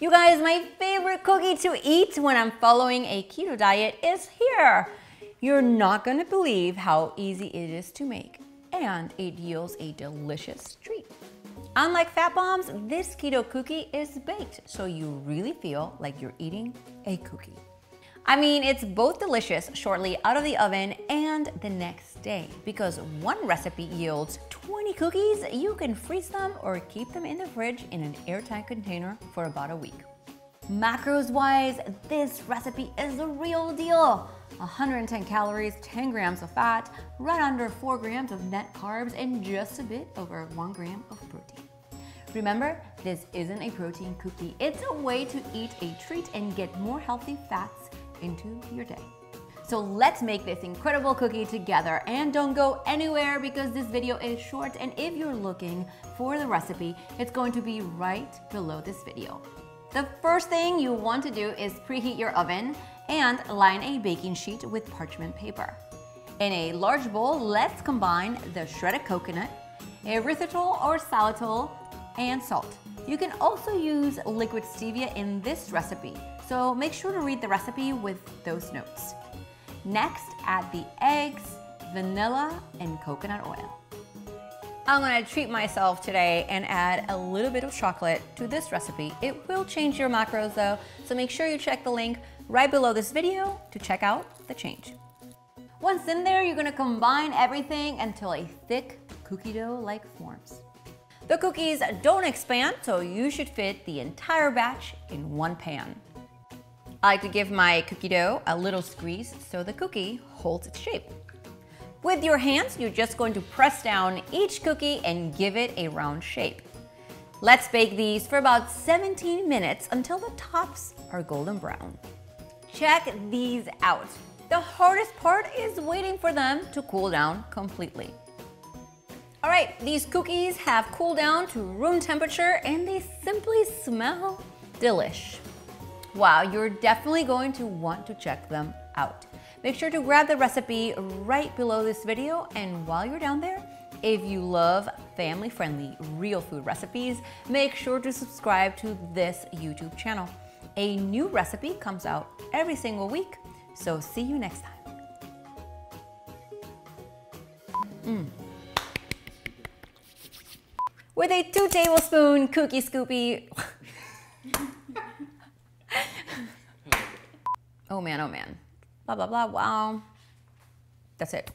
You guys, my favorite cookie to eat when I'm following a keto diet is here. You're not gonna believe how easy it is to make, and it yields a delicious treat. Unlike fat bombs, this keto cookie is baked, so you really feel like you're eating a cookie. I mean, it's both delicious shortly out of the oven and the next day, because one recipe yields 20 cookies. You can freeze them or keep them in the fridge in an airtight container for about a week. Macros wise, this recipe is the real deal. 110 calories, 10 grams of fat, right under 4 grams of net carbs, and just a bit over 1 gram of protein. Remember, this isn't a protein cookie. It's a way to eat a treat and get more healthy fats into your day. So let's make this incredible cookie together, and don't go anywhere because this video is short, and if you're looking for the recipe, it's going to be right below this video. The first thing you want to do is preheat your oven and line a baking sheet with parchment paper. In a large bowl, let's combine the shredded coconut, erythritol or xylitol, and salt. You can also use liquid stevia in this recipe, so make sure to read the recipe with those notes. Next, add the eggs, vanilla, and coconut oil. I'm gonna treat myself today and add a little bit of chocolate to this recipe. It will change your macros though, so make sure you check the link right below this video to check out the change. Once in there, you're gonna combine everything until a thick cookie dough-like forms. The cookies don't expand, so you should fit the entire batch in one pan. I like to give my cookie dough a little squeeze so the cookie holds its shape. With your hands, you're just going to press down each cookie and give it a round shape. Let's bake these for about 17 minutes until the tops are golden brown. Check these out. The hardest part is waiting for them to cool down completely. All right, these cookies have cooled down to room temperature and they simply smell delish. Wow, you're definitely going to want to check them out. Make sure to grab the recipe right below this video, and while you're down there, if you love family-friendly real food recipes, make sure to subscribe to this YouTube channel. A new recipe comes out every single week, so see you next time. With a 2 tablespoon cookie scoopy. Oh man, blah, blah, blah, wow. That's it.